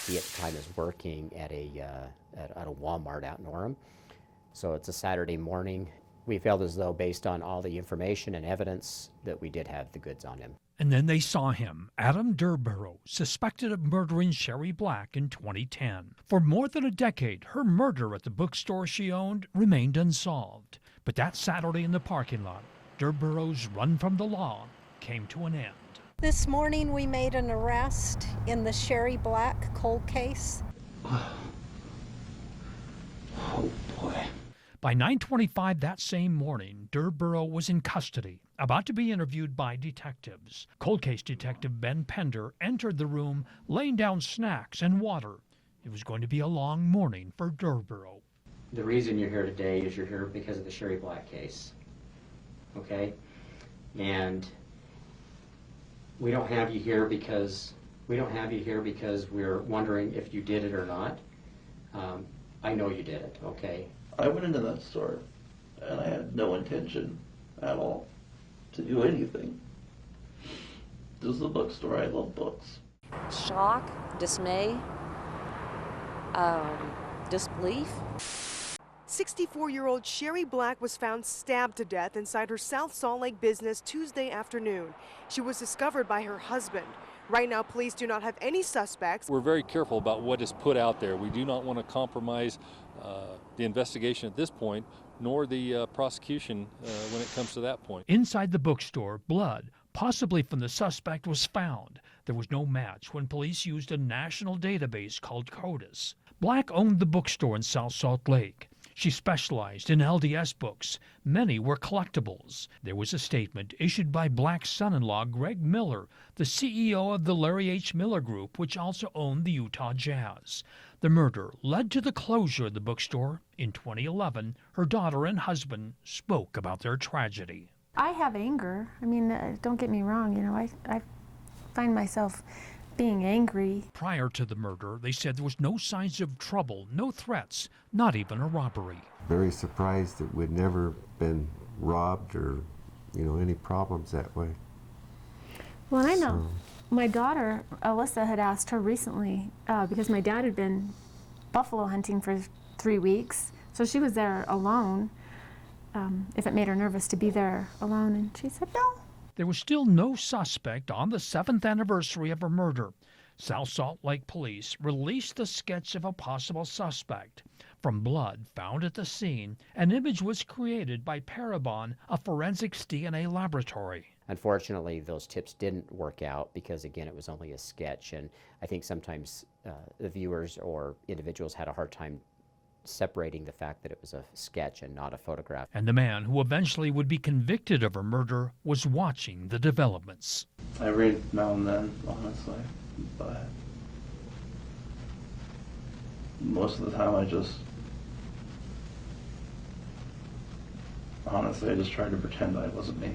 He at the time is working at a Walmart out in Orem. So it's a Saturday morning. We felt as though, based on all the information and evidence, that we did have the goods on him. And then they saw him, Adam Durborough, suspected of murdering Sherry Black in 2010. For more than a decade, her murder at the bookstore she owned remained unsolved. But that Saturday in the parking lot, Durborough's run from the law came to an end. This morning we made an arrest in the Sherry Black cold case. Oh boy. By 9:25 that same morning, Durborough was in custody, about to be interviewed by detectives. Cold case detective Ben Pender entered the room, laying down snacks and water. It was going to be a long morning for Durborough. The reason you're here today is you're here because of the Sherry Black case, okay? And we don't have you here because we're wondering if you did it or not. I know you did it, okay? I went into that store and I had no intention at all to do anything. This is a bookstore. I love books. Shock, dismay, disbelief. 64-year-old Sherry Black was found stabbed to death inside her South Salt Lake business Tuesday afternoon. She was discovered by her husband. Right now, police do not have any suspects. We're very careful about what is put out there. We do not want to compromise the investigation at this point, nor the prosecution when it comes to that point. Inside the bookstore, blood, possibly from the suspect, was found. There was no match when police used a national database called CODIS. Black owned the bookstore in South Salt Lake. She specialized in LDS books. Many were collectibles. There was a statement issued by Black's son-in-law, Greg Miller, the CEO of the Larry H. Miller Group, which also owned the Utah Jazz. The murder led to the closure of the bookstore. In 2011, her daughter and husband spoke about their tragedy. I have anger. I mean, don't get me wrong, I find myself being angry. Prior to the murder, they said there was no signs of trouble, no threats, not even a robbery. Very surprised that we'd never been robbed or, any problems that way. Well, I know. My daughter, Alyssa, had asked her recently, because my dad had been buffalo hunting for 3 weeks, so she was there alone, if it made her nervous to be there alone, and she said no. There was still no suspect on the 7th anniversary of her murder. South Salt Lake police released a sketch of a possible suspect. From blood found at the scene, an image was created by Parabon, a forensics DNA laboratory. Unfortunately, those tips didn't work out because, again, it was only a sketch, and I think sometimes the viewers or individuals had a hard time separating the fact that it was a sketch and not a photograph. And the man who eventually would be convicted of her murder was watching the developments. I read now and then, honestly, but most of the time I just tried to pretend I wasn't me.